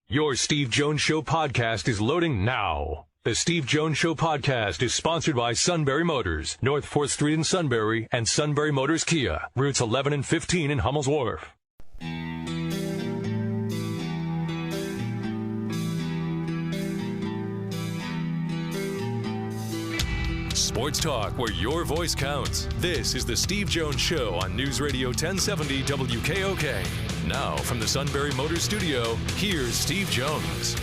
Your Steve Jones Show podcast is loading now. The Steve Jones Show podcast is sponsored by Sunbury Motors, North 4th Street in Sunbury, and Sunbury Motors Kia, routes 11 and 15 in Hummel's Wharf. Sports talk where your voice counts. This is the Steve Jones Show on News Radio 1070 WKOK. Now, from the Sunbury Motors Studio, here's Steve Jones.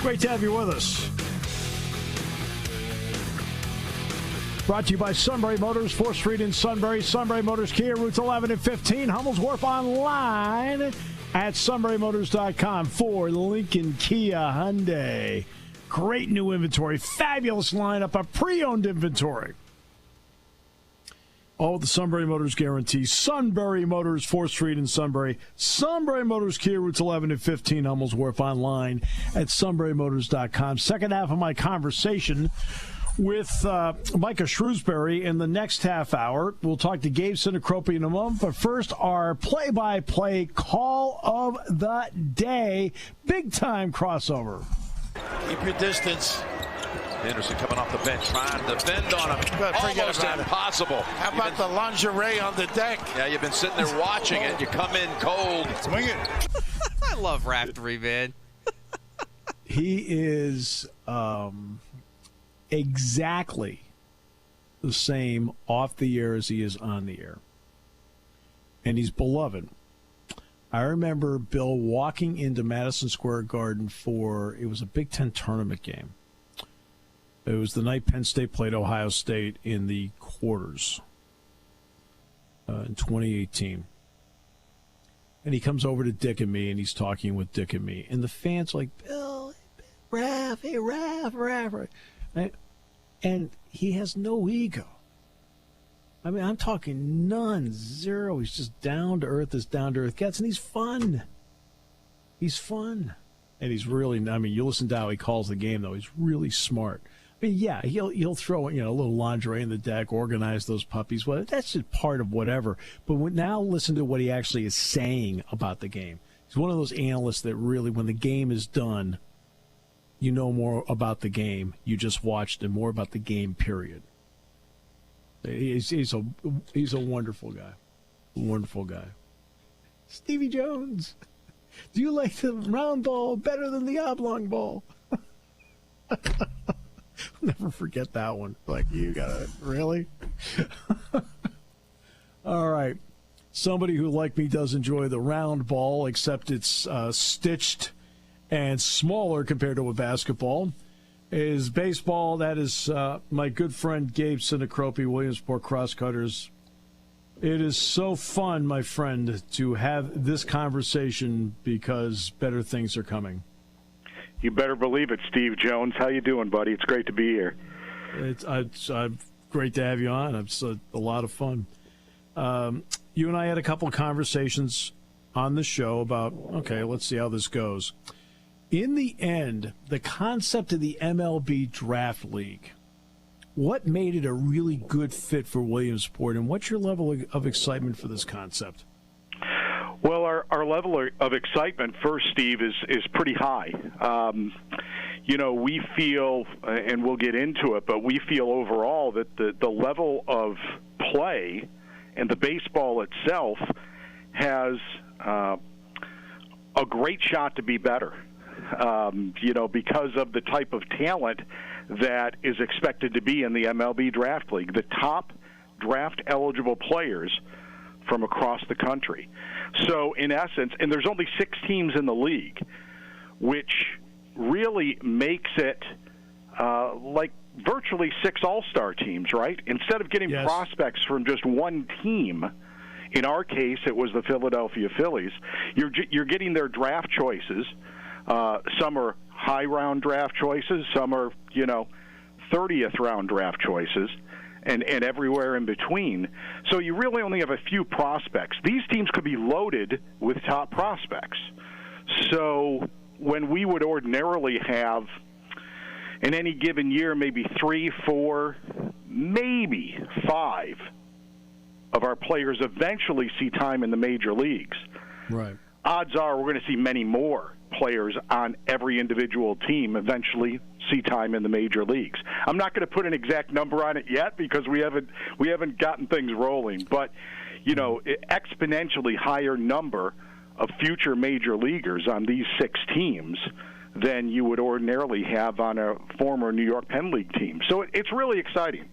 Great to have you with us. Brought to you by Sunbury Motors, 4th Street in Sunbury, Sunbury Motors Kia, routes 11 and 15, Hummel's Wharf, online at sunburymotors.com for Lincoln, Kia, Hyundai. Great new inventory, fabulous lineup of pre-owned inventory. All the Sunbury Motors guarantee. Sunbury Motors, 4th Street in Sunbury. Sunbury Motors Kia, routes 11 and 15, Hummel's Wharf, online at sunburymotors.com. Second half of my conversation with Micah Shrewsberry in the next half hour. We'll talk to Gabe Sinicropi in a moment. But first, our play-by-play call of the day. Big-time crossover. Keep your distance. Anderson coming off the bench, trying to defend on him. Almost impossible. How about the lingerie on the deck? Yeah, you've been sitting there watching it. You come in cold. Swing it. I love Raftery, man. He is exactly the same off the air as he is on the air. And he's beloved. I remember Bill walking into Madison Square Garden it was a Big Ten tournament game. It was the night Penn State played Ohio State in the quarters in 2018. And he comes over to Dick and me, and he's talking with Dick and me. And the fans are like, Bill, Raph, hey, Raph. And he has no ego. I mean, I'm talking none, zero. He's just down to earth as down to earth gets, and he's fun. He's fun. And he's really, I mean, you listen to how he calls the game, though. He's really smart. I mean, yeah, he'll throw a little lingerie in the deck, organize those puppies. Well, that's just part of whatever. But now listen to what he actually is saying about the game. He's one of those analysts that really, when the game is done, you know more about the game you just watched and more about the game, period. He's a wonderful guy. Wonderful guy. Stevie Jones, do you like the round ball better than the oblong ball? Never forget that one. Like, you got it. Really? All right. Somebody who, like me, does enjoy the round ball, except it's stitched and smaller compared to a basketball, is baseball. That is my good friend Gabe Sinicropi, Williamsport Crosscutters. It is so fun, my friend, to have this conversation because better things are coming. You better believe it, Steve Jones. How you doing, buddy? It's great to be here. It's great to have you on. It's a lot of fun. You and I had a couple of conversations on the show about, okay, let's see how this goes. In the end, the concept of the MLB Draft League, what made it a really good fit for Williamsport, and what's your level of excitement for this concept? Well, our level of excitement, first, Steve, is pretty high. We feel, and we'll get into it, but we feel overall that the level of play and the baseball itself has a great shot to be better, because of the type of talent that is expected to be in the MLB Draft League. The top draft-eligible players from across the country. So, in essence, and there's only 6 teams in the league, which really makes it like virtually 6 all-star teams, right? Instead of getting prospects from just one team, in our case, it was the Philadelphia Phillies, you're getting their draft choices. Some are high-round draft choices. Some are, 30th-round draft choices. And everywhere in between. So you really only have a few prospects. These teams could be loaded with top prospects. So when we would ordinarily have, in any given year, maybe 3, 4, maybe 5 of our players eventually see time in the major leagues. Right. Odds are we're going to see many more players on every individual team eventually see time in the major leagues. I'm not going to put an exact number on it yet because we haven't gotten things rolling, but exponentially higher number of future major leaguers on these 6 teams than you would ordinarily have on a former New York Penn League team. So it's really exciting.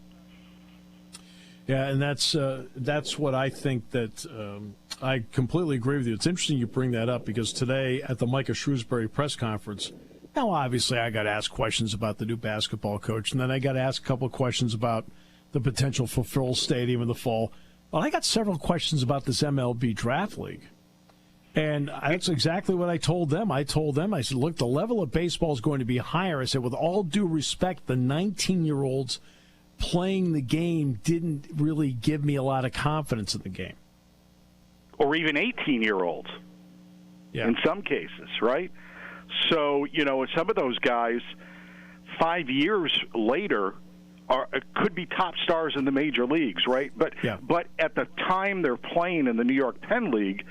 Yeah, and that's what I think that I completely agree with you. It's interesting you bring that up because today at the Micah Shrewsberry press conference, now obviously I got to ask questions about the new basketball coach, and then I got to ask a couple of questions about the potential for Phil Stadium in the fall. Well, I got several questions about this MLB Draft League. And that's exactly what I told them. I said, look, the level of baseball is going to be higher. I said, with all due respect, the 19-year-olds playing the game didn't really give me a lot of confidence in the game. Or even 18-year-olds in some cases, right? So, some of those guys 5 years later could be top stars in the major leagues, right? But at the time they're playing in the New York Penn League,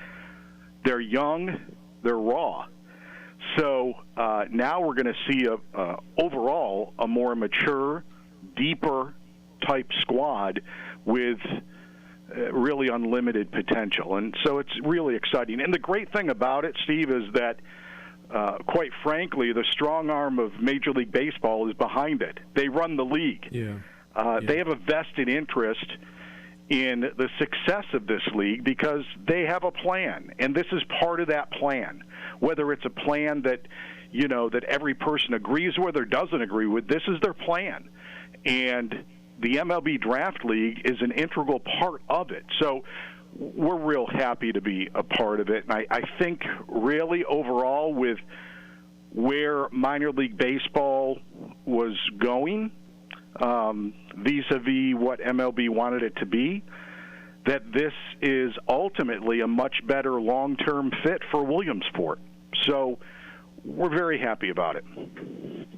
they're young, they're raw. So now we're going to see overall a more mature, deeper type squad with really unlimited potential. And so it's really exciting. And the great thing about it, Steve, is that quite frankly, the strong arm of Major League Baseball is behind it. They run the league. They have a vested interest in the success of this league because they have a plan, and this is part of that plan. Whether it's a plan that that every person agrees with or doesn't agree with, this is their plan. And the MLB Draft League is an integral part of it. So we're real happy to be a part of it. And I think really overall with where minor league baseball was going, vis-a-vis what MLB wanted it to be, that this is ultimately a much better long-term fit for Williamsport. So we're very happy about it.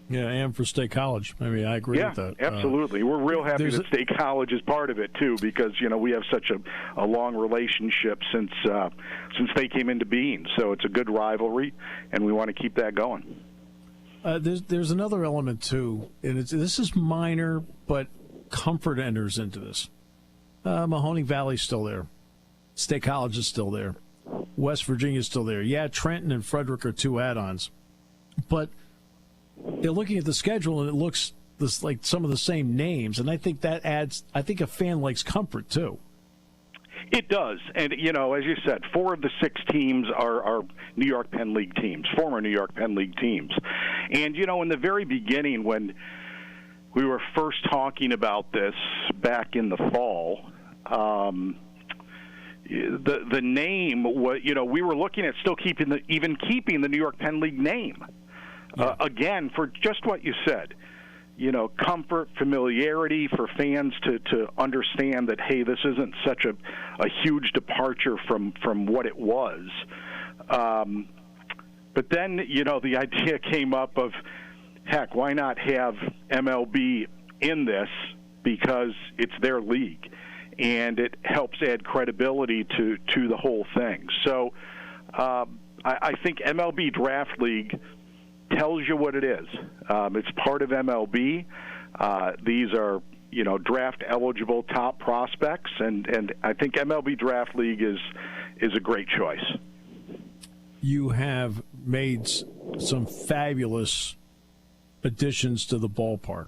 Yeah, and for State College. I mean, I agree with that. Yeah, absolutely. We're real happy that State College is part of it, too, because, we have such a long relationship since they came into being. So it's a good rivalry, and we want to keep that going. There's another element, too, and this is minor, but comfort enters into this. Mahoning Valley's still there. State College is still there. West Virginia's still there. Yeah, Trenton and Frederick are 2 add-ons. But they're looking at the schedule, and it looks like some of the same names, and I think that adds – I think a fan likes comfort, too. It does. And, as you said, 4 of the 6 teams are New York Penn League teams, former New York Penn League teams. And, in the very beginning when we were first talking about this back in the fall, the name was, we were looking at still keeping the New York Penn League name. Again, for just what you said. Comfort, familiarity for fans to understand that, hey, this isn't such a huge departure from what it was. But then, the idea came up of, heck, why not have MLB in this because it's their league, and it helps add credibility to the whole thing. So I think MLB Draft League tells you what it is. It's part of MLB. These are, draft-eligible top prospects, and I think MLB Draft League is a great choice. You have made some fabulous additions to the ballpark.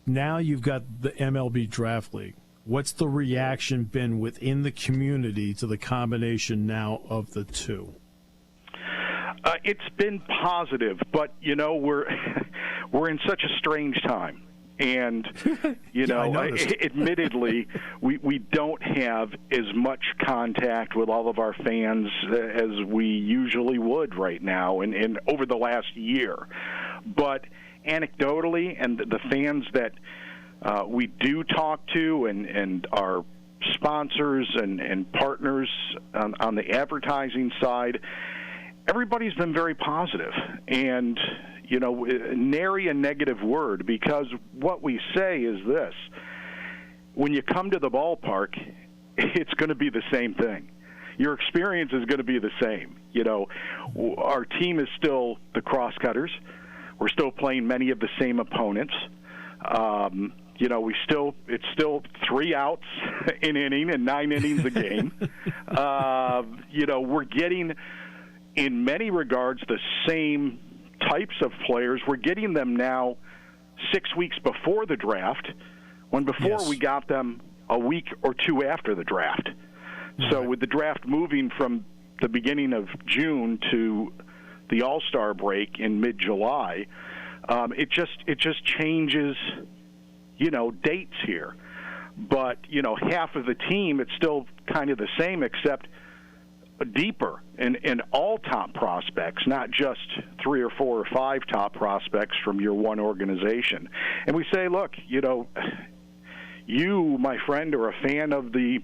Now you've got the MLB Draft League. What's the reaction been within the community to the combination now of the two? It's been positive, but we're in such a strange time, and admittedly, we don't have as much contact with all of our fans as we usually would right now, and over the last year. But anecdotally, and the fans that we do talk to, and our sponsors and partners on the advertising side, everybody's been very positive, and nary a negative word, because what we say is this: when you come to the ballpark, it's going to be the same thing. Your experience is going to be the same. You know, our team is still the Crosscutters. We're still playing many of the same opponents. You know, it's still 3 outs an inning and 9 innings a game. You know, we're getting, in many regards, the same types of players. We're getting them now 6 weeks before the draft, when before we got them a week or 2 after the draft. So with the draft moving from the beginning of June to the All-Star break in mid-July, it just changes, you know, dates here. But, you know, half of the team, it's still kind of the same, except deeper in all top prospects, not just 3 or 4 or 5 top prospects from your one organization. And we say, look, you know, you, my friend, are a fan of the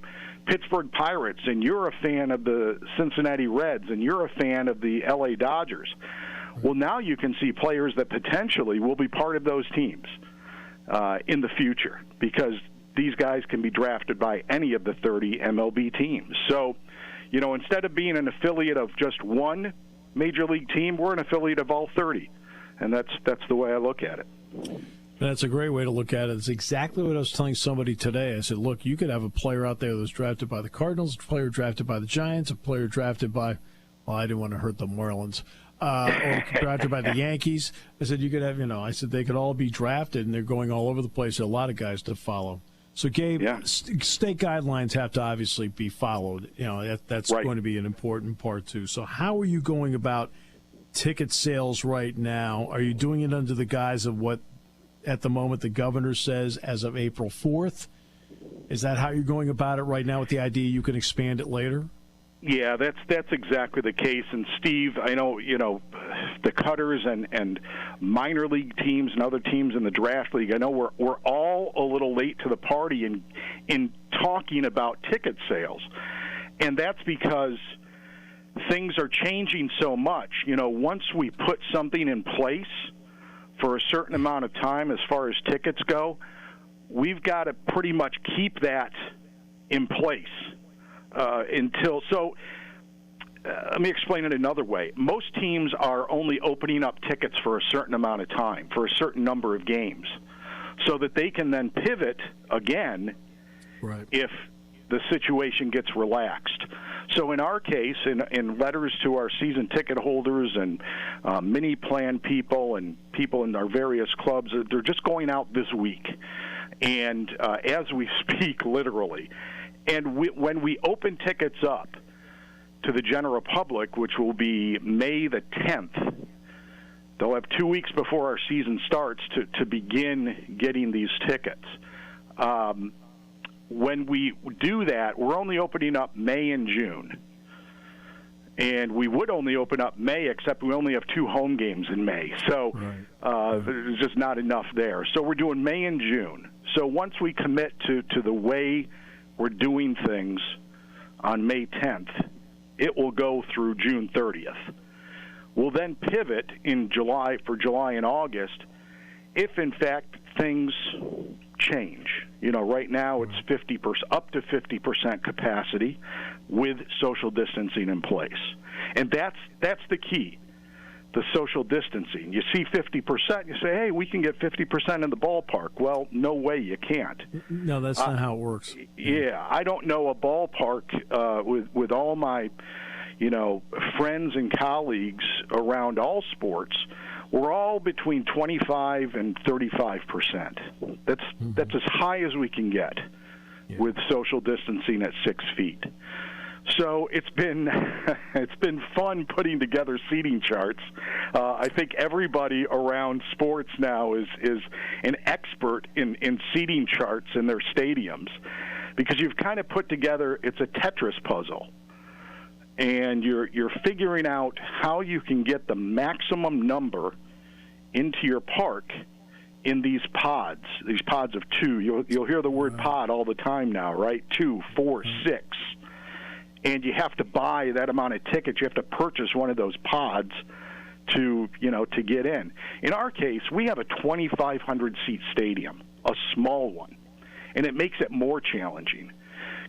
Pittsburgh Pirates, and you're a fan of the Cincinnati Reds, and you're a fan of the LA Dodgers. Well, now you can see players that potentially will be part of those teams in the future, because these guys can be drafted by any of the 30 MLB teams. So, you know, instead of being an affiliate of just one major league team, we're an affiliate of all 30, and that's the way I look at it. That's a great way to look at it. It's exactly what I was telling somebody today. I said, look, you could have a player out there that was drafted by the Cardinals, a player drafted by the Giants, a player drafted by, well, I didn't want to hurt the Marlins, or drafted by the Yankees. I said, you could have, you know, I said they could all be drafted, and they're going all over the place. There are a lot of guys to follow. So, Gabe, state guidelines have to obviously be followed. You know, that's going to be an important part, too. So how are you going about ticket sales right now? Are you doing it under the guise of what, at the moment, the governor says as of April 4th? Is that how you're going about it right now, with the idea you can expand it later? Yeah, that's exactly the case. And Steve, I know, you know, the Cutters and minor league teams and other teams in the draft league, I know we're all a little late to the party in talking about ticket sales. And that's because things are changing so much. You know, once we put something in place for a certain amount of time as far as tickets go, we've got to pretty much keep that in place until. So let me explain it another way. Most teams are only opening up tickets for a certain amount of time, for a certain number of games, so that they can then pivot again if the situation gets relaxed. So in our case, in letters to our season ticket holders and mini plan people and people in our various clubs, they're just going out this week, and as we speak, literally. And when we open tickets up to the general public, which will be May the 10th, they'll have 2 weeks before our season starts to begin getting these tickets. When we do that, we're only opening up May and June. And we would only open up May, except we only have 2 home games in May. So there's just not enough there. So we're doing May and June. So once we commit to the way we're doing things on May 10th, it will go through June 30th. We'll then pivot in July for July and August if, in fact, things change. You know, right now it's 50%, up to 50% capacity with social distancing in place. And that's the key, the social distancing. You see 50%, you say, hey, we can get 50% in the ballpark. Well, no way, you can't. No, that's not how it works. Yeah, I don't know a ballpark with all my, you know, friends and colleagues around all sports. We're all between 25 and 35%. That's as high as we can get with social distancing at 6 feet. So it's been fun putting together seating charts. I think everybody around sports now is an expert in seating charts in their stadiums, because you've kind of put together, it's a Tetris puzzle, and you're figuring out how you can get the maximum number into your park in these pods of 2. You'll hear the word pod all the time now, right? 2, 4, 6. And you have to buy that amount of tickets. You have to purchase one of those pods to get in. In our case, we have a 2,500 seat stadium, a small one. and it makes it more challenging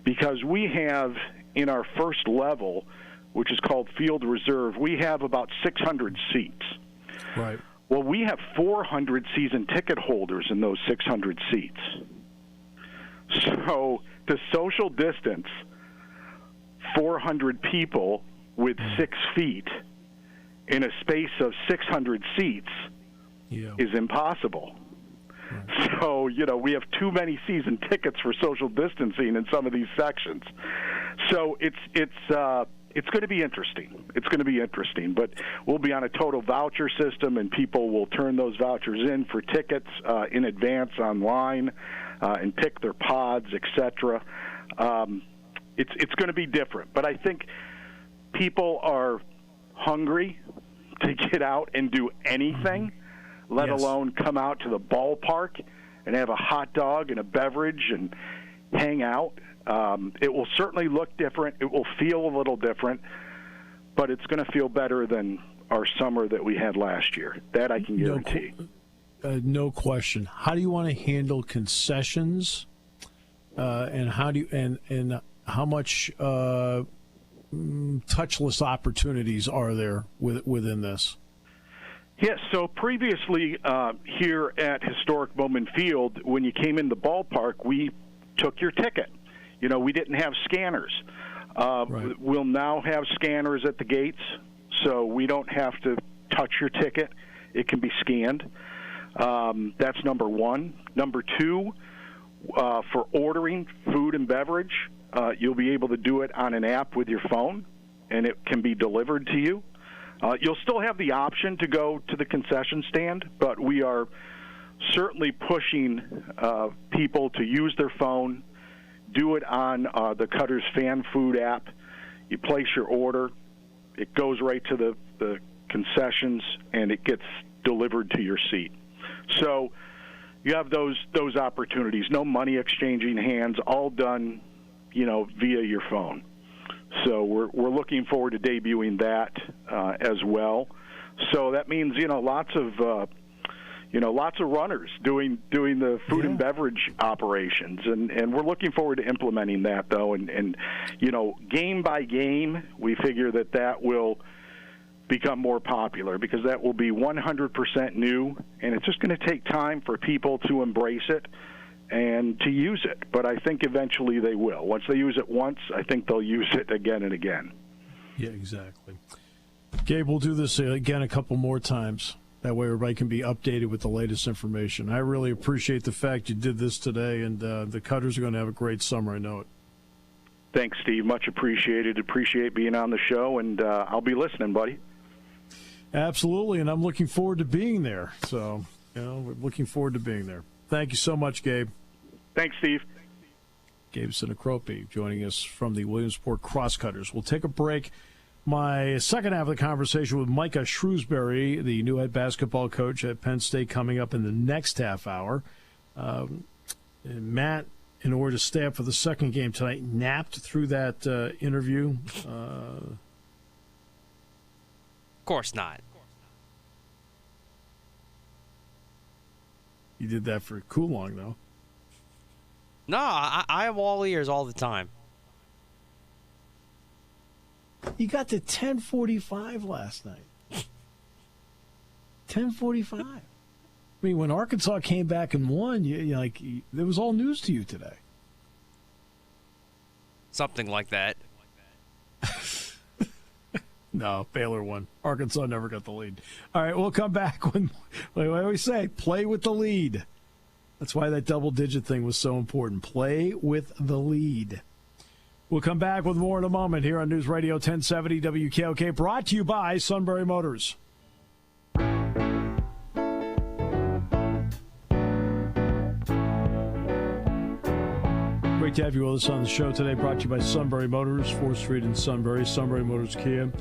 because we have in our first level, which is called Field Reserve, we have about 600 seats. Right. Well, we have 400 season ticket holders in those 600 seats. So to social distance 400 people with 6 feet in a space of 600 seats is impossible. Right. So, we have too many season tickets for social distancing in some of these sections. So it's going to be interesting. It's going to be interesting, but we'll be on a total voucher system, and people will turn those vouchers in for tickets in advance online and pick their pods, etc. It's going to be different, but I think people are hungry to get out and do anything, let alone come out to the ballpark and have a hot dog and a beverage and hang out. It will certainly look different. It will feel a little different, but it's going to feel better than our summer that we had last year. That I can guarantee. No question. How do you want to handle concessions, and how do you and how much touchless opportunities are there within this? Yes, so previously here at Historic Bowman Field, when you came in the ballpark, we took your ticket. We didn't have scanners. Right. We'll now have scanners at the gates, so we don't have to touch your ticket. It can be scanned. That's number one. Number two, for ordering food and beverage, you'll be able to do it on an app with your phone, and it can be delivered to you. You'll still have the option to go to the concession stand, but we are certainly pushing people to use their phone, do it on the Cutters Fan Food app. You place your order, it goes right to the concessions, and it gets delivered to your seat. So you have those opportunities. No money exchanging hands, all done, via your phone. So we're looking forward to debuting that as well. So that means lots of runners doing the food and beverage operations, and we're looking forward to implementing that though. And game by game, we figure that will become more popular because that will be 100% new, and it's just going to take time for people to embrace it and to use it. But I think eventually they will. Once they use it once, I think they'll use it again and again. Yeah, exactly. Gabe, we'll do this again a couple more times. That way everybody can be updated with the latest information. I really appreciate the fact you did this today, and the Cutters are going to have a great summer. I know it. Thanks, Steve. Much appreciated. Appreciate being on the show, and I'll be listening, buddy. Absolutely, and I'm looking forward to being there. So, we're looking forward to being there. Thank you so much, Gabe. Thanks, Steve. Gabe Sinicropi joining us from the Williamsport Crosscutters. We'll take a break. My second half of the conversation with Micah Shrewsberry, the new head basketball coach at Penn State, coming up in the next half hour. And Matt, in order to stay up for the second game tonight, napped through that interview. Of course not. You did that for too long, though. No, I am all ears all the time. You got to 10:45 last night. 10:45. I mean, when Arkansas came back and won, it was all news to you today. Something like that. No, Baylor won. Arkansas never got the lead. All right, we'll come back when, like I always say, play with the lead. That's why that double-digit thing was so important. Play with the lead. We'll come back with more in a moment here on News Radio 1070 WKOK, brought to you by Sunbury Motors. Great to have you with us on the show today, brought to you by Sunbury Motors, 4th Street in Sunbury, Sunbury Motors Kia.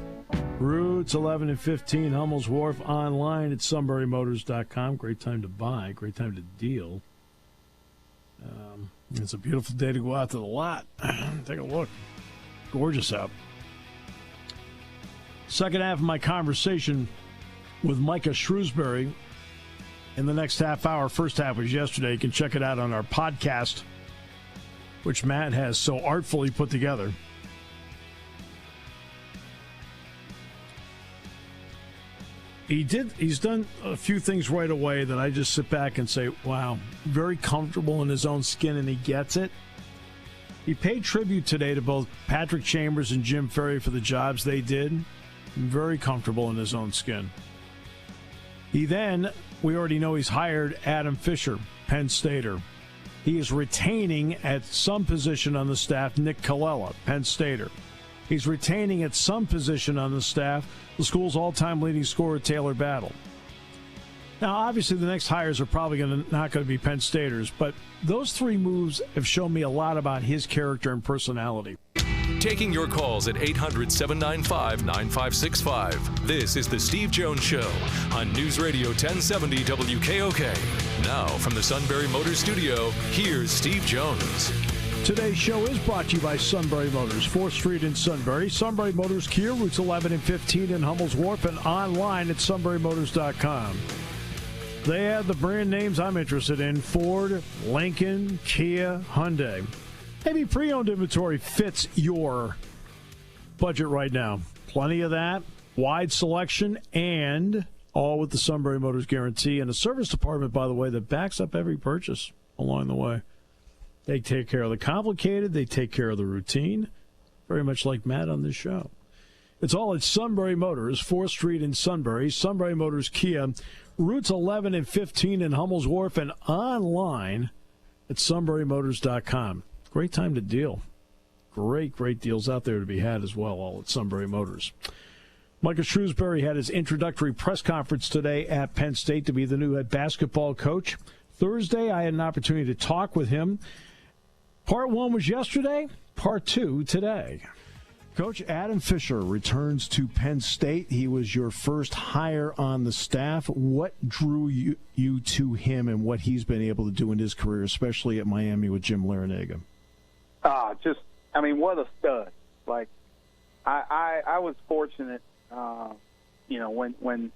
Routes 11 and 15, Hummel's Wharf, online at sunburymotors.com. Great time to buy, great time to deal. It's a beautiful day to go out to the lot. Take a look. Gorgeous out. Second half of my conversation with Micah Shrewsberry in the next half hour. First half was yesterday. You can check it out on our podcast which Matt has so artfully put together. He's done a few things right away that I just sit back and say, wow, very comfortable in his own skin, and he gets it. He paid tribute today to both Patrick Chambers and Jim Ferry for the jobs they did. Very comfortable in his own skin. We already know he's hired Adam Fisher, Penn Stater. He is retaining at some position on the staff Nick Colella, Penn Stater. He's retaining at some position on the staff the school's all-time leading scorer, Taylor Battle. Now, obviously, the next hires are probably not going to be Penn Staters, but those three moves have shown me a lot about his character and personality. Taking your calls at 800-795-9565. This is The Steve Jones Show on News Radio 1070 WKOK. Now, from the Sunbury Motors Studio, here's Steve Jones. Today's show is brought to you by Sunbury Motors, 4th Street in Sunbury. Sunbury Motors Kia, routes 11 and 15 in Hummel's Wharf, and online at sunburymotors.com. They have the brand names I'm interested in: Ford, Lincoln, Kia, Hyundai. Maybe pre-owned inventory fits your budget right now. Plenty of that, wide selection, and all with the Sunbury Motors guarantee, and a service department, by the way, that backs up every purchase along the way. They take care of the complicated. They take care of the routine. Very much like Matt on this show. It's all at Sunbury Motors, 4th Street in Sunbury. Sunbury Motors Kia, routes 11 and 15 in Hummel's Wharf, and online at sunburymotors.com. Great time to deal. Great deals out there to be had as well, all at Sunbury Motors. Michael Shrewsberry had his introductory press conference today at Penn State to be the new head basketball coach. Thursday, I had an opportunity to talk with him. Part 1 was yesterday, Part 2 today. Coach Adam Fisher returns to Penn State. He was your first hire on the staff. What drew you to him and what he's been able to do in his career, especially at Miami with Jim Larrañaga? What a stud. Like, I was fortunate, when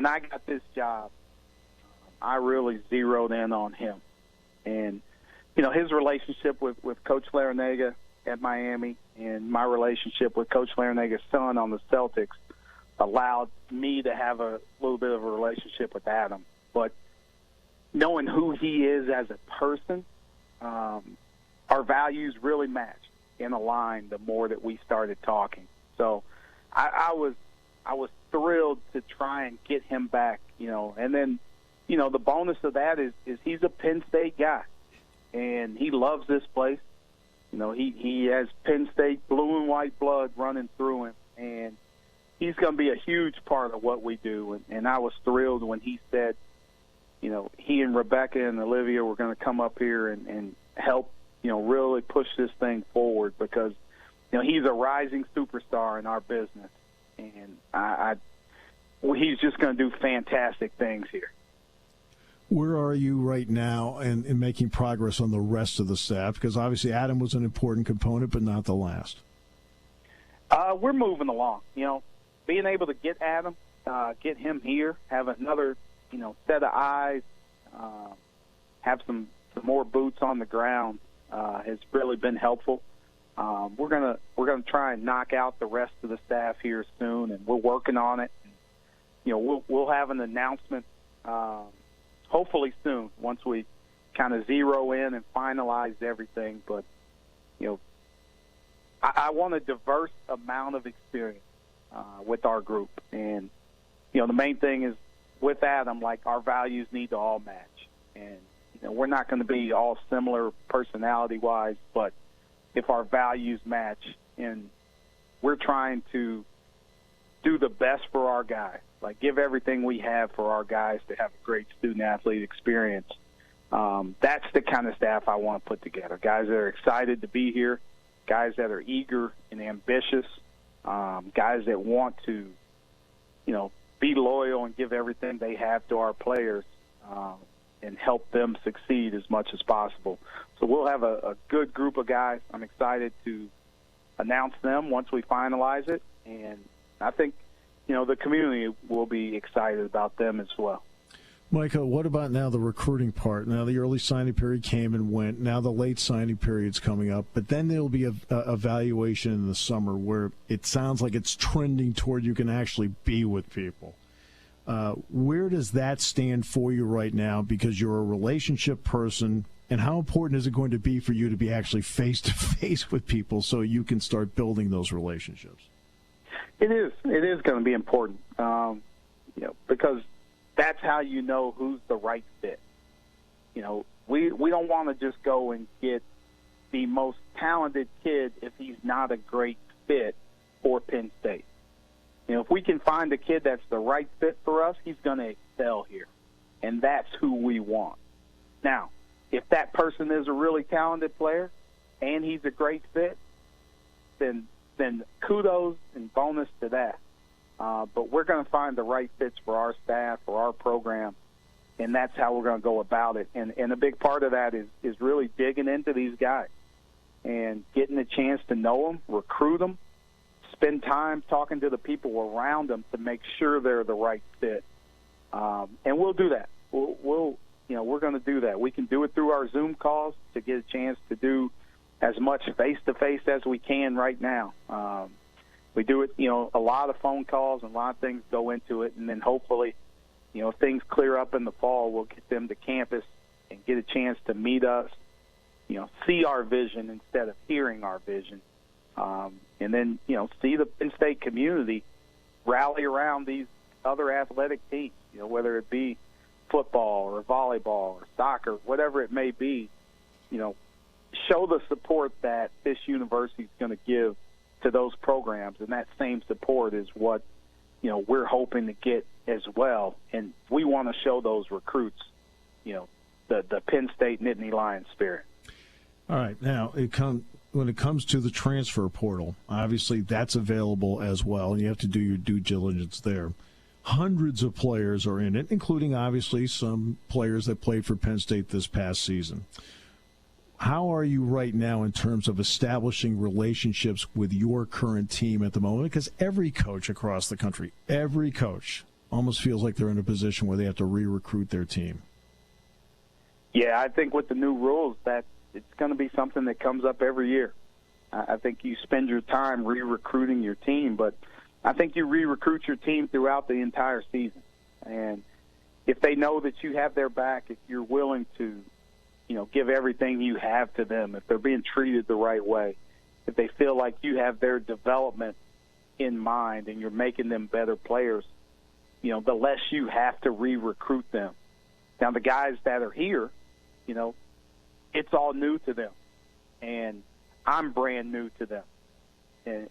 I got this job, I really zeroed in on him. And, his relationship with Coach Larrañaga at Miami and my relationship with Coach Larrañaga's son on the Celtics allowed me to have a little bit of a relationship with Adam. But knowing who he is as a person, our values really matched and aligned the more that we started talking. So I was thrilled to try and get him back, and then, the bonus of that is he's a Penn State guy, and he loves this place. He has Penn State blue and white blood running through him, and he's going to be a huge part of what we do. And I was thrilled when he said, he and Rebecca and Olivia were going to come up here and help, really push this thing forward, because, he's a rising superstar in our business, and he's just going to do fantastic things here. Where are you right now in making progress on the rest of the staff? Because obviously Adam was an important component, but not the last. We're moving along. Being able to get Adam, get him here, have another, set of eyes, have some more boots on the ground has really been helpful. We're gonna try and knock out the rest of the staff here soon, and we're working on it. We'll have an announcement. Hopefully soon, once we kind of zero in and finalize everything. But, I want a diverse amount of experience with our group. And, the main thing is with Adam, our values need to all match. And, we're not going to be all similar personality-wise, but if our values match, and we're trying to do the best for our guys, give everything we have for our guys to have a great student-athlete experience. That's the kind of staff I want to put together. Guys that are excited to be here, guys that are eager and ambitious, guys that want to, be loyal and give everything they have to our players and help them succeed as much as possible. So we'll have a good group of guys. I'm excited to announce them once we finalize it, and I think the community will be excited about them as well. Micah, what about now the recruiting part? Now the early signing period came and went. Now the late signing period's coming up. But then there'll be a evaluation in the summer where it sounds like it's trending toward you can actually be with people. Where does that stand for you right now? Because you're a relationship person, and how important is it going to be for you to be actually face-to-face with people so you can start building those relationships? It is. It is going to be important, because that's how you know who's the right fit. We don't want to just go and get the most talented kid if he's not a great fit for Penn State. If we can find a kid that's the right fit for us, he's going to excel here, and that's who we want. Now, if that person is a really talented player and he's a great fit, then kudos and bonus to that. But we're going to find the right fits for our staff, for our program, and that's how we're going to go about it. And a big part of that is really digging into these guys and getting a chance to know them, recruit them, spend time talking to the people around them to make sure they're the right fit. And we'll do that. We're going to do that. We can do it through our Zoom calls to get a chance to do as much face-to-face as we can right now. We do it, a lot of phone calls and a lot of things go into it, and then hopefully, if things clear up in the fall, we'll get them to campus and get a chance to meet us, see our vision instead of hearing our vision, and then, see the Penn State community rally around these other athletic teams, whether it be football or volleyball or soccer, whatever it may be, show the support that this university is going to give to those programs, and that same support is what we're hoping to get as well. And we want to show those recruits, the Penn State Nittany Lions spirit. All right, now when it comes to the transfer portal, obviously that's available as well, and you have to do your due diligence there. Hundreds of players are in it, including obviously some players that played for Penn State this past season. How are you right now in terms of establishing relationships with your current team at the moment? Because every coach across the country, every coach almost feels like they're in a position where they have to re-recruit their team. Yeah, I think with the new rules, that it's going to be something that comes up every year. I think you spend your time re-recruiting your team, but I think you re-recruit your team throughout the entire season. And if they know that you have their back, if you're willing to give everything you have to them, if they're being treated the right way, if they feel like you have their development in mind and you're making them better players, the less you have to re-recruit them. Now, the guys that are here, it's all new to them, and I'm brand new to them.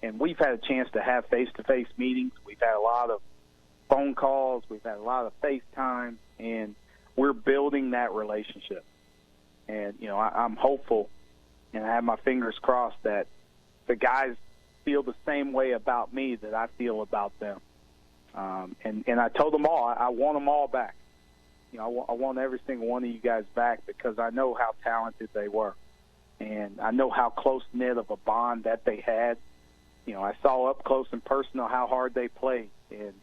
And we've had a chance to have face-to-face meetings. We've had a lot of phone calls. We've had a lot of FaceTime, and we're building that relationship. And, I'm hopeful, and I have my fingers crossed that the guys feel the same way about me that I feel about them. And I told them all, I want them all back. I want every single one of you guys back because I know how talented they were. And I know how close-knit of a bond that they had. I saw up close and personal how hard they played. And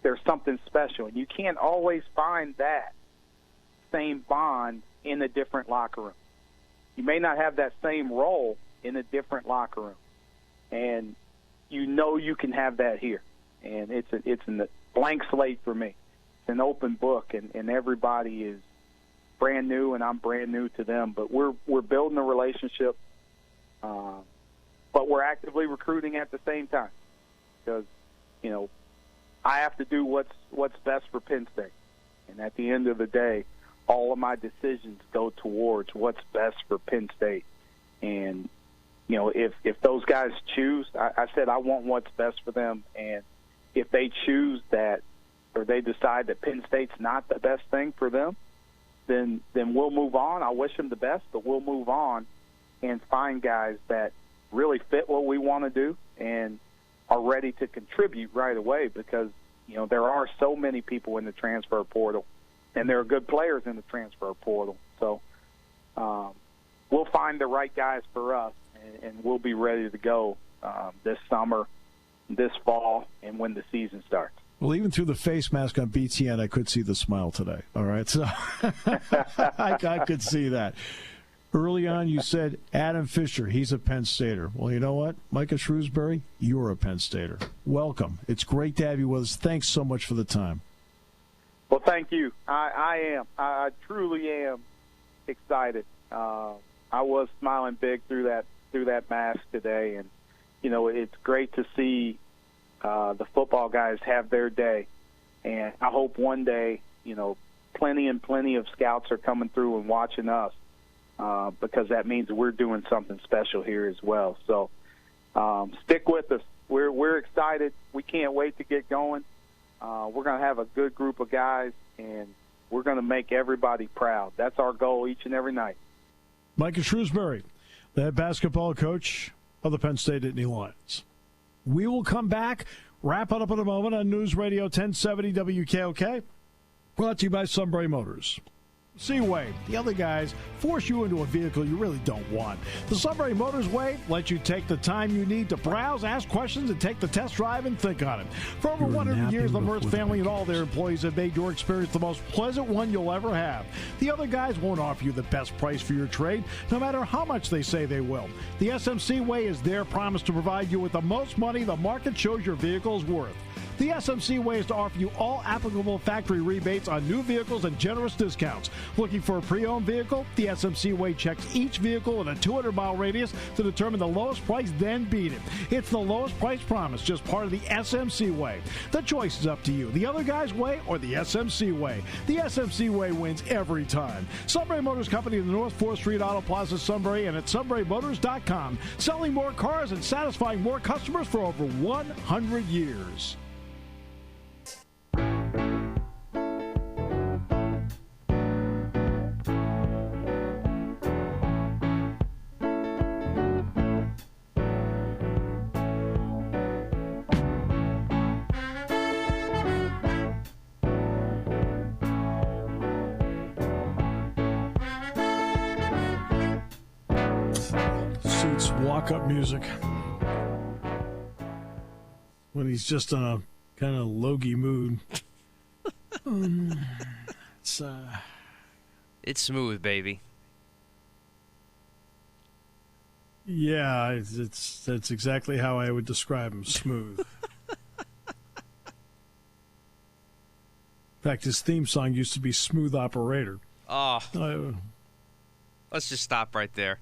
there's something special. And you can't always find that same bond in a different locker room. You may not have that same role in a different locker room. And you can have that here. And it's a blank slate for me. It's an open book, and everybody is brand new, and I'm brand new to them. But we're building a relationship, but we're actively recruiting at the same time because, I have to do what's best for Penn State. And at the end of the day, all of my decisions go towards what's best for Penn State. And, if those guys choose, I said I want what's best for them. And if they choose that or they decide that Penn State's not the best thing for them, then we'll move on. I wish them the best, but we'll move on and find guys that really fit what we want to do and are ready to contribute right away because, there are so many people in the transfer portal, and there are good players in the transfer portal. So we'll find the right guys for us, and we'll be ready to go this summer, this fall, and when the season starts. Well, even through the face mask on BTN, I could see the smile today. All right, so I could see that. Early on, you said Adam Fisher, he's a Penn Stater. Well, you know what? Micah Shrewsberry, you're a Penn Stater. Welcome. It's great to have you with us. Thanks so much for the time. Well, thank you. I am. I truly am excited. I was smiling big through that mask today, and it's great to see the football guys have their day. And I hope one day, plenty of scouts are coming through and watching us. Because that means we're doing something special here as well. So stick with us. We're excited. We can't wait to get going. We're going to have a good group of guys, and we're going to make everybody proud. That's our goal each and every night. Micah Shrewsberry, the head basketball coach of the Penn State Nittany Lions. We will come back, wrap it up in a moment on News Radio 1070 WKOK, brought to you by Sunbury Motors. Seaway, the other guys force you into a vehicle you really don't want. The Sunbury Motors way lets you take the time you need to browse, ask questions, and take the test drive and think on it. For over 100 years, the Mertz family and all their employees have made your experience the most pleasant one you'll ever have. The other guys won't offer you the best price for your trade, no matter how much they say they will. The SMC way is their promise to provide you with the most money the market shows your vehicle is worth. The SMC way is to offer you all applicable factory rebates on new vehicles and generous discounts. Looking for a pre-owned vehicle? The SMC way checks each vehicle in a 200-mile radius to determine the lowest price, then beat it. It's the lowest price promise, just part of the SMC way. The choice is up to you, the other guy's way or the SMC way. The SMC way wins every time. Sunbury Motors Company in the North 4th Street Auto Plaza, Sunbury, and at sunburymotors.com. Selling more cars and satisfying more customers for over 100 years. Walk-up music when he's just in a kind of logy mood. It's smooth, baby. Yeah, that's exactly how I would describe him. Smooth. In fact, his theme song used to be "Smooth Operator." Oh, let's just stop right there.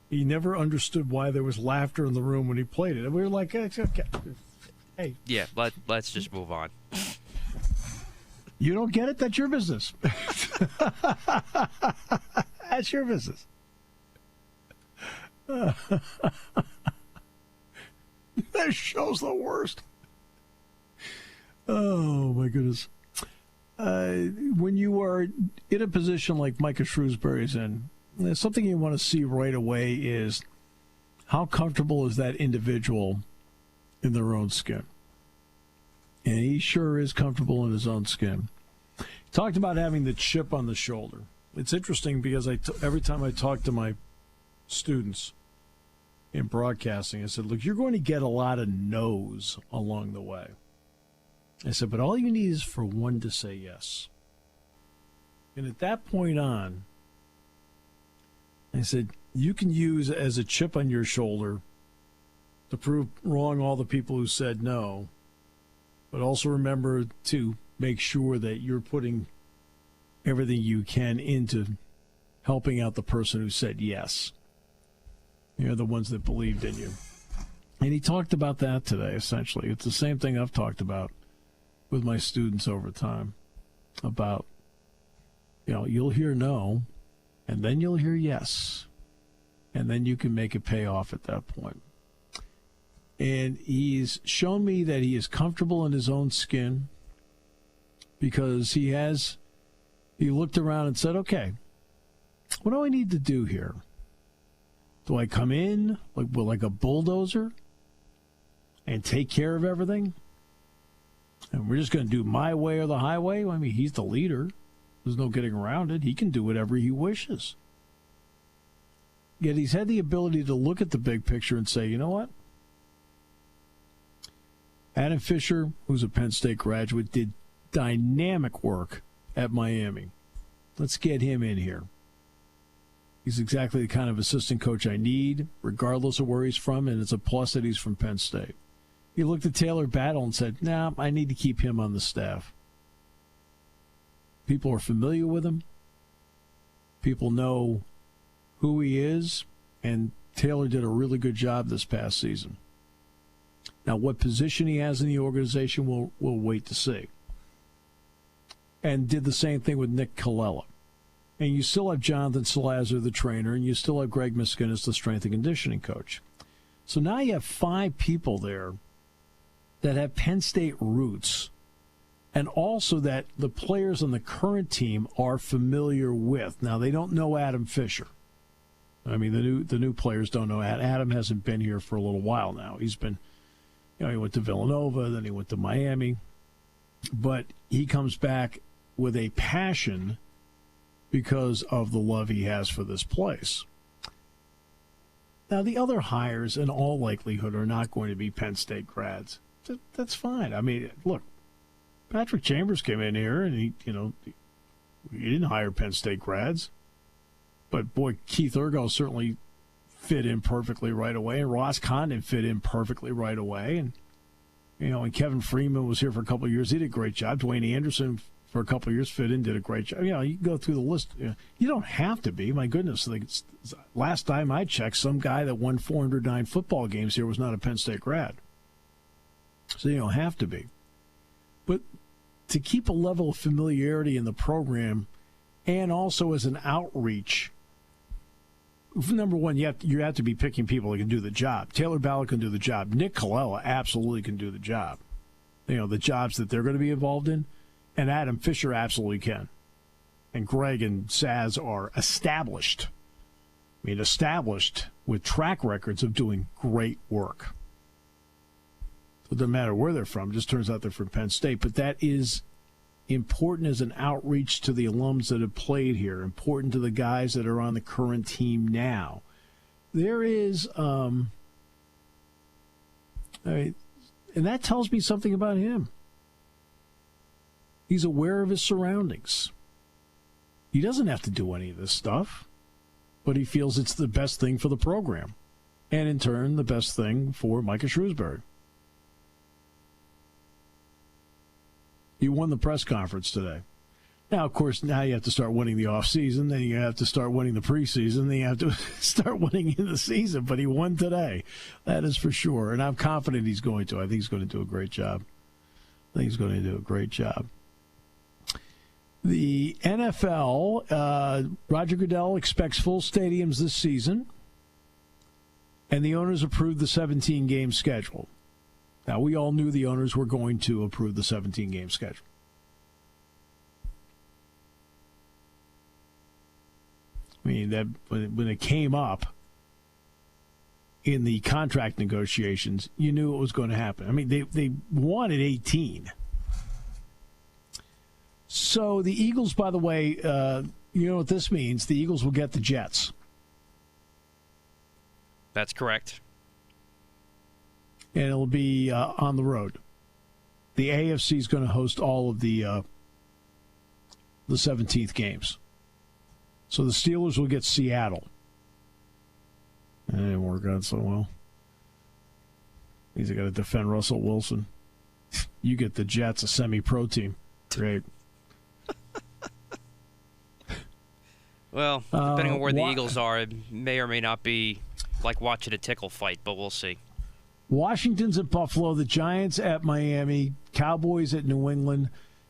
He never understood why there was laughter in the room when he played it. And we were like, okay. Hey. Yeah, let's just move on. You don't get it? That's your business. That's your business. That show's the worst. Oh, my goodness. When you are in a position like Micah Shrewsberry's in, something you want to see right away is how comfortable is that individual in their own skin. And he sure is comfortable in his own skin. He talked about having the chip on the shoulder. It's interesting because every time I talk to my students in broadcasting, I said, look, you're going to get a lot of no's along the way. I said, but all you need is for one to say yes. And at that point on, I said, you can use as a chip on your shoulder to prove wrong all the people who said no, but also remember to make sure that you're putting everything you can into helping out the person who said yes. You're the ones that believed in you. And he talked about that today, essentially. It's the same thing I've talked about with my students over time about, you'll hear no, and then you'll hear yes, and then you can make it pay off at that point. And he's shown me that he is comfortable in his own skin because he looked around and said, okay, what do I need to do here? Do I come in like a bulldozer and take care of everything? And we're just going to do my way or the highway? I mean, he's the leader. There's no getting around it. He can do whatever he wishes. Yet he's had the ability to look at the big picture and say, you know what? Adam Fisher, who's a Penn State graduate, did dynamic work at Miami. Let's get him in here. He's exactly the kind of assistant coach I need, regardless of where he's from, and it's a plus that he's from Penn State. He looked at Taylor Battle and said, I need to keep him on the staff. People are familiar with him. People know who he is, and Taylor did a really good job this past season. Now, what position he has in the organization, we'll wait to see. And did the same thing with Nick Colella. And you still have Jonathan Salazar, the trainer, and you still have Greg Miskinis, the strength and conditioning coach. So now you have 5 people there that have Penn State roots, and also that the players on the current team are familiar with. Now, they don't know Adam Fisher. I mean, the new players don't know Adam. Adam hasn't been here for a little while now. He's been, he went to Villanova, then he went to Miami. But he comes back with a passion because of the love he has for this place. Now, the other hires, in all likelihood, are not going to be Penn State grads. That's fine. I mean, look, Patrick Chambers came in here, and he didn't hire Penn State grads. But, boy, Keith Urgo certainly fit in perfectly right away, and Ross Condon fit in perfectly right away. And, and Kevin Freeman was here for a couple of years. He did a great job. Dwayne Anderson, for a couple of years, fit in, did a great job. You can go through the list. You don't have to be. My goodness. Last time I checked, some guy that won 409 football games here was not a Penn State grad. So you don't have to be. But to keep a level of familiarity in the program, and also as an outreach, number one, you have to be picking people that can do the job. Taylor Ballard can do the job. Nick Colella absolutely can do the job. The jobs that they're going to be involved in. And Adam Fisher absolutely can. And Greg and Saz are established. Established with track records of doing great work. So it doesn't matter where they're from. It just turns out they're from Penn State. But that is important as an outreach to the alums that have played here, important to the guys that are on the current team now. There is, and that tells me something about him. He's aware of his surroundings. He doesn't have to do any of this stuff, but he feels it's the best thing for the program, and in turn, the best thing for Micah Shrewsberry. He won the press conference today. Now, of course, now you have to start winning the offseason, then you have to start winning the preseason, then you have to start winning in the season, but he won today. That is for sure, and I'm confident he's going to. I think he's going to do a great job. The NFL, Roger Goodell expects full stadiums this season, and the owners approved the 17-game schedule. Now, we all knew the owners were going to approve the 17-game schedule. That when it came up in the contract negotiations, you knew it was going to happen. They wanted 18. So the Eagles, by the way, you know what this means? The Eagles will get the Jets. That's correct. And it'll be on the road. The AFC is going to host all of the 17th games. So the Steelers will get Seattle. That didn't work out so well. He's got to defend Russell Wilson. You get the Jets, a semi-pro team. Great. Well, depending on where the Eagles are, it may or may not be like watching a tickle fight, but we'll see. Washington's at Buffalo, the Giants at Miami, Cowboys at New England,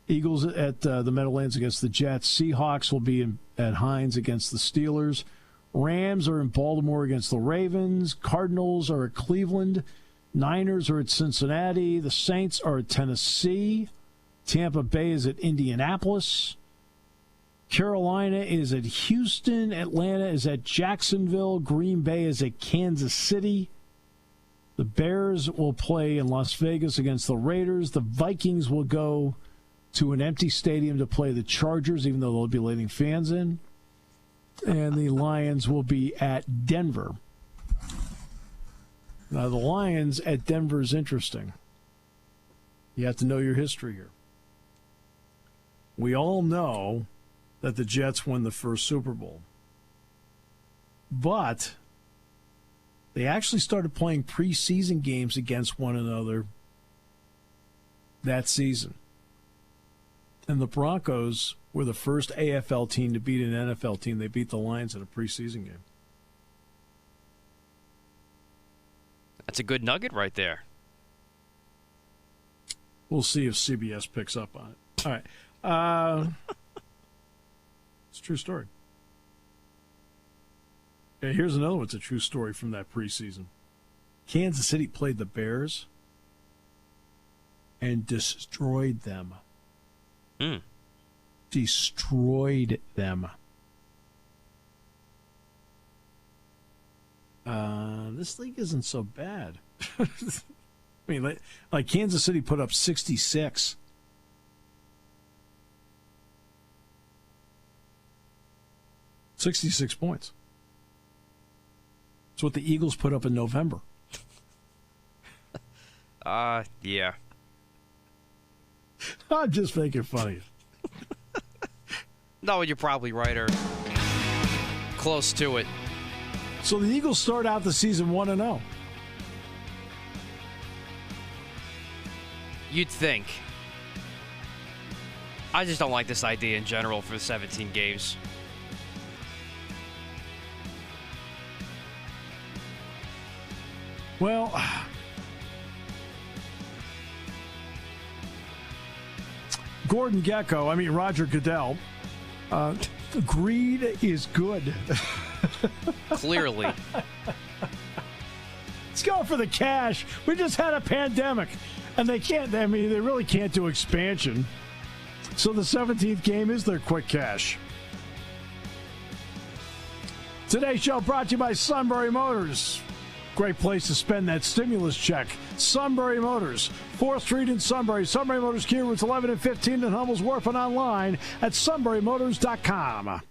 Eagles at the Meadowlands against the Jets, Seahawks will be at Heinz against the Steelers, Rams are in Baltimore against the Ravens, Cardinals are at Cleveland, Niners are at Cincinnati, the Saints are at Tennessee, Tampa Bay is at Indianapolis, Carolina is at Houston, Atlanta is at Jacksonville, Green Bay is at Kansas City. The Bears will play in Las Vegas against the Raiders. The Vikings will go to an empty stadium to play the Chargers, even though they'll be letting fans in. And the Lions will be at Denver. Now, the Lions at Denver is interesting. You have to know your history here. We all know that the Jets won the first Super Bowl. But they actually started playing preseason games against one another that season. And the Broncos were the first AFL team to beat an NFL team. They beat the Lions in a preseason game. That's a good nugget right there. We'll see if CBS picks up on it. All right. It's a true story. Okay, here's another one. It's a true story from that preseason. Kansas City played the Bears and destroyed them. Destroyed them. This league isn't so bad. I mean, like Kansas City put up 66. $66 points. That's what the Eagles put up in November. Yeah. I'm just making fun of you. No, you're probably right, or close to it. So the Eagles start out the season 1-0. You'd think. I just don't like this idea in general for the 17 games. Well, Roger Goodell, greed is good. Clearly. Let's go for the cash. We just had a pandemic, and they really can't do expansion. So the 17th game is their quick cash. Today's show brought to you by Sunbury Motors. Great place to spend that stimulus check. Sunbury Motors, 4th Street in Sunbury. Sunbury Motors, Kia routes 11 and 15 in Hummel's Wharf, and online at sunburymotors.com.